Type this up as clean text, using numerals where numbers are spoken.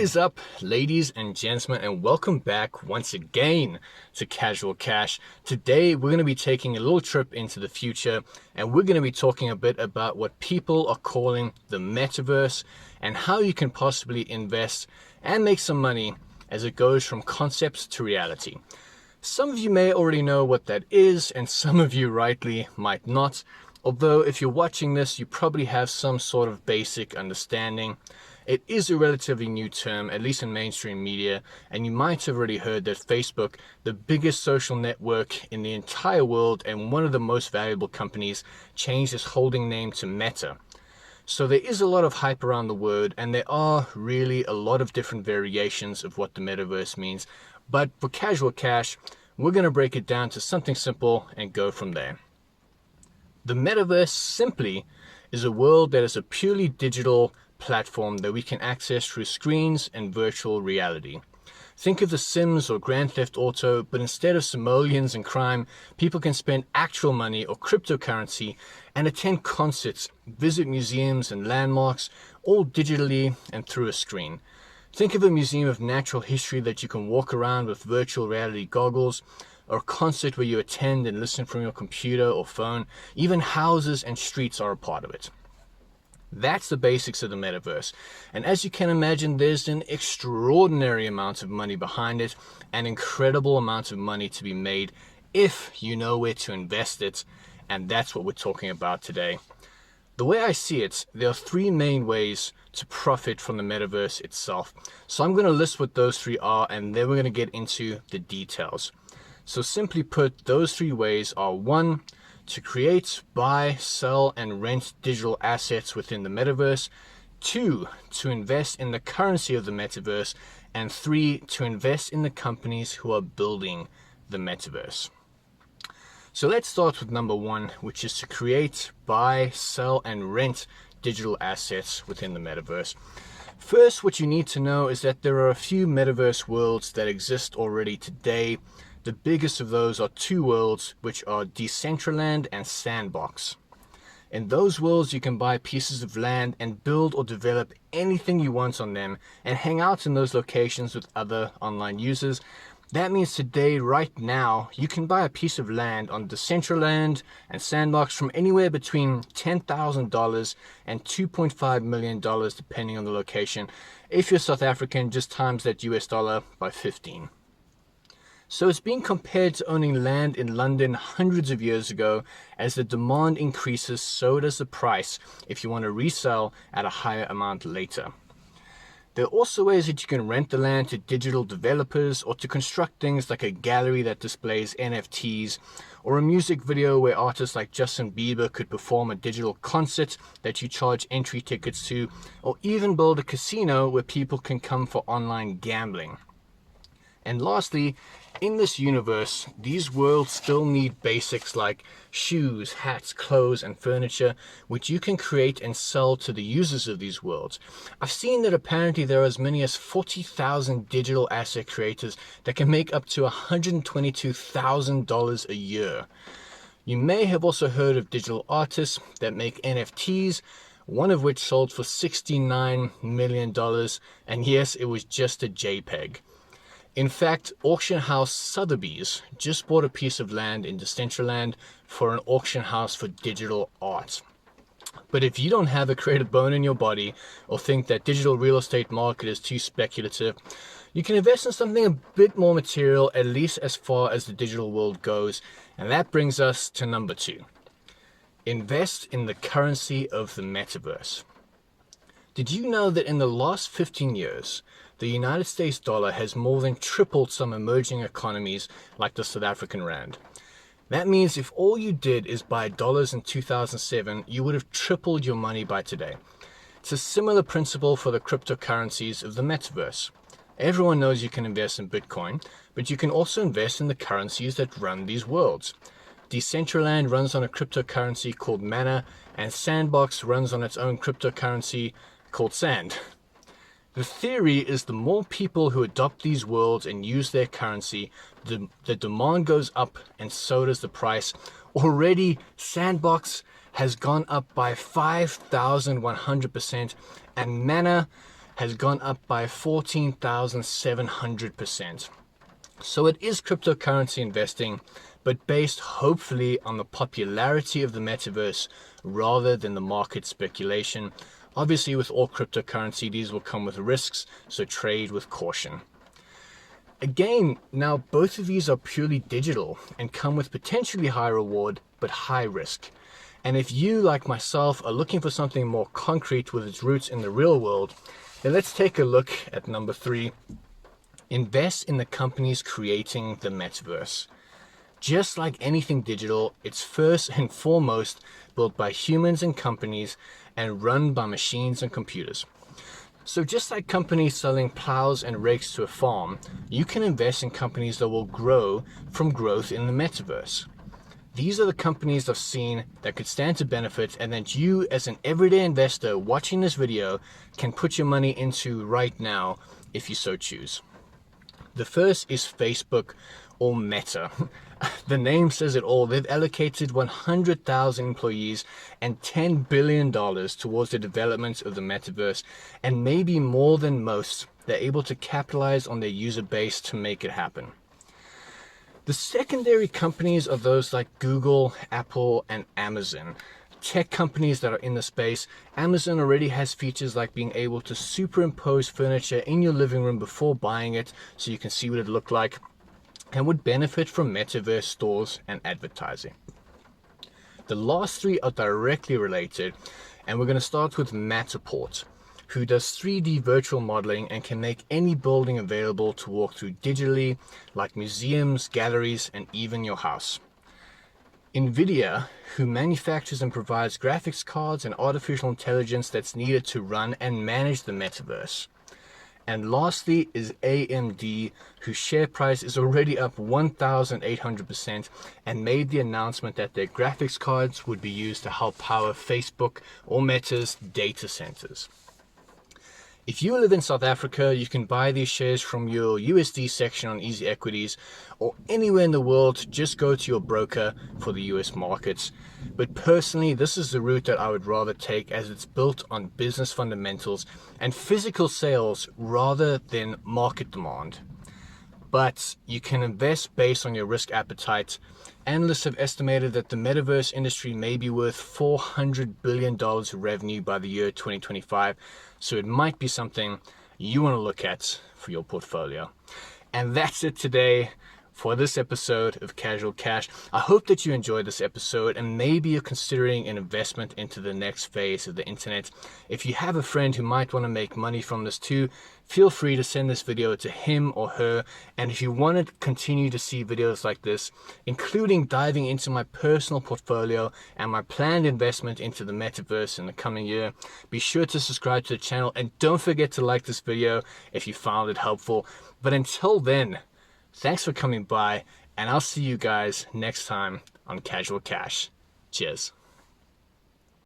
is up, ladies and gentlemen, and welcome back once again to Casual Cash. Today, we're going to be taking a little trip into the future, and we're going to be talking a bit about what people are calling the Metaverse and how you can possibly invest and make some money as it goes from concepts to reality. Some of you may already know what that is, and some of you rightly might not. Although if you're watching this, you probably have some sort of basic understanding. It is a relatively new term, at least in mainstream media, and you might have already heard that Facebook, the biggest social network in the entire world and one of the most valuable companies, changed its holding name to Meta. So there is a lot of hype around the word, and there are really a lot of different variations of what the Metaverse means. But for Casual Cash, we're going to break it down to something simple and go from there. The Metaverse simply is a world that is a purely digital platform that we can access through screens and virtual reality. Think of The Sims or Grand Theft Auto, but instead of simoleons and crime, people can spend actual money or cryptocurrency and attend concerts, visit museums and landmarks, all digitally and through a screen. Think of a museum of natural history that you can walk around with virtual reality goggles, or a concert where you attend and listen from your computer or phone. Even houses and streets are a part of it. That's the basics of the Metaverse. And as you can imagine, there's an extraordinary amount of money behind it, an incredible amount of money to be made if you know where to invest it. And that's what we're talking about today. The way I see it, there are three main ways to profit from the Metaverse itself. So I'm going to list what those three are, and then we're going to get into the details. So simply put, those three ways are: one, to create, buy, sell, and rent digital assets within the Metaverse; two, to invest in the currency of the Metaverse; and three, to invest in the companies who are building the Metaverse. So let's start with number one, which is to create, buy, sell, and rent digital assets within the Metaverse. First, what you need to know is that there are a few Metaverse worlds that exist already today. The biggest of those are two worlds, which are Decentraland and Sandbox. In those worlds, you can buy pieces of land and build or develop anything you want on them and hang out in those locations with other online users. That means today, right now, you can buy a piece of land on Decentraland and Sandbox from anywhere between $10,000 and $2.5 million, depending on the location. If you're South African, just times that US dollar by 15. So it's being compared to owning land in London hundreds of years ago. As the demand increases, so does the price if you want to resell at a higher amount later. There are also ways that you can rent the land to digital developers, or to construct things like a gallery that displays NFTs, or a music video where artists like Justin Bieber could perform a digital concert that you charge entry tickets to, or even build a casino where people can come for online gambling. And lastly, in this universe, these worlds still need basics like shoes, hats, clothes, and furniture, which you can create and sell to the users of these worlds. I've seen that apparently there are as many as 40,000 digital asset creators that can make up to $122,000 a year. You may have also heard of digital artists that make NFTs, one of which sold for $69 million, and yes, it was just a JPEG. In fact, auction house Sotheby's just bought a piece of land in Decentraland for an auction house for digital art. But if you don't have a creative bone in your body, or think that digital real estate market is too speculative, you can invest in something a bit more material, at least as far as the digital world goes. And that brings us to number two. Invest in the currency of the Metaverse. Did you know that in the last 15 years, the United States dollar has more than tripled some emerging economies like the South African rand? That means if all you did is buy dollars in 2007, you would have tripled your money by today. It's a similar principle for the cryptocurrencies of the Metaverse. Everyone knows you can invest in Bitcoin, but you can also invest in the currencies that run these worlds. Decentraland runs on a cryptocurrency called Mana, and Sandbox runs on its own cryptocurrency called Sand. The theory is the more people who adopt these worlds and use their currency, the demand goes up and so does the price. Already, Sandbox has gone up by 5,100%, and Mana has gone up by 14,700%. So it is cryptocurrency investing, but based hopefully on the popularity of the metaverse rather than the market speculation. Obviously, with all cryptocurrency, these will come with risks, so trade with caution. Again, now both of these are purely digital and come with potentially high reward, but high risk. And if you, like myself, are looking for something more concrete with its roots in the real world, then let's take a look at number 3. Invest in the companies creating the metaverse. Just like anything digital, it's first and foremost built by humans and companies and run by machines and computers. So just like companies selling plows and rakes to a farm, you can invest in companies that will grow from growth in the metaverse. These are the companies I've seen that could stand to benefit and that you as an everyday investor watching this video can put your money into right now if you so choose. The first is Facebook, or Meta. The name says it all. They've allocated 100,000 employees and $10 billion towards the development of the metaverse, and maybe more than most, they're able to capitalize on their user base to make it happen. The secondary companies are those like Google, Apple, and Amazon. Tech companies that are in the space. Amazon already has features like being able to superimpose furniture in your living room before buying it so you can see what it looked like, and would benefit from metaverse stores and advertising. The last 3 are directly related, and we're going to start with Matterport, who does 3D virtual modeling and can make any building available to walk through digitally, like museums, galleries, and even your house. Nvidia, who manufactures and provides graphics cards and artificial intelligence that's needed to run and manage the metaverse. And lastly is AMD, whose share price is already up 1,800% and made the announcement that their graphics cards would be used to help power Facebook or Meta's data centers. If you live in South Africa, you can buy these shares from your USD section on Easy Equities, or anywhere in the world, just go to your broker for the US markets. But personally, this is the route that I would rather take, as it's built on business fundamentals and physical sales rather than market demand. But you can invest based on your risk appetite. Analysts have estimated that the metaverse industry may be worth $400 billion of revenue by the year 2025, so it might be something you want to look at for your portfolio. And that's it today for this episode of Casual Cash. I hope that you enjoyed this episode and maybe you're considering an investment into the next phase of the internet. If you have a friend who might want to make money from this too, feel free to send this video to him or her. And if you want to continue to see videos like this, including diving into my personal portfolio and my planned investment into the metaverse in the coming year, be sure to subscribe to the channel and don't forget to like this video if you found it helpful. But until then, thanks for coming by, and I'll see you guys next time on Casual Cash. Cheers.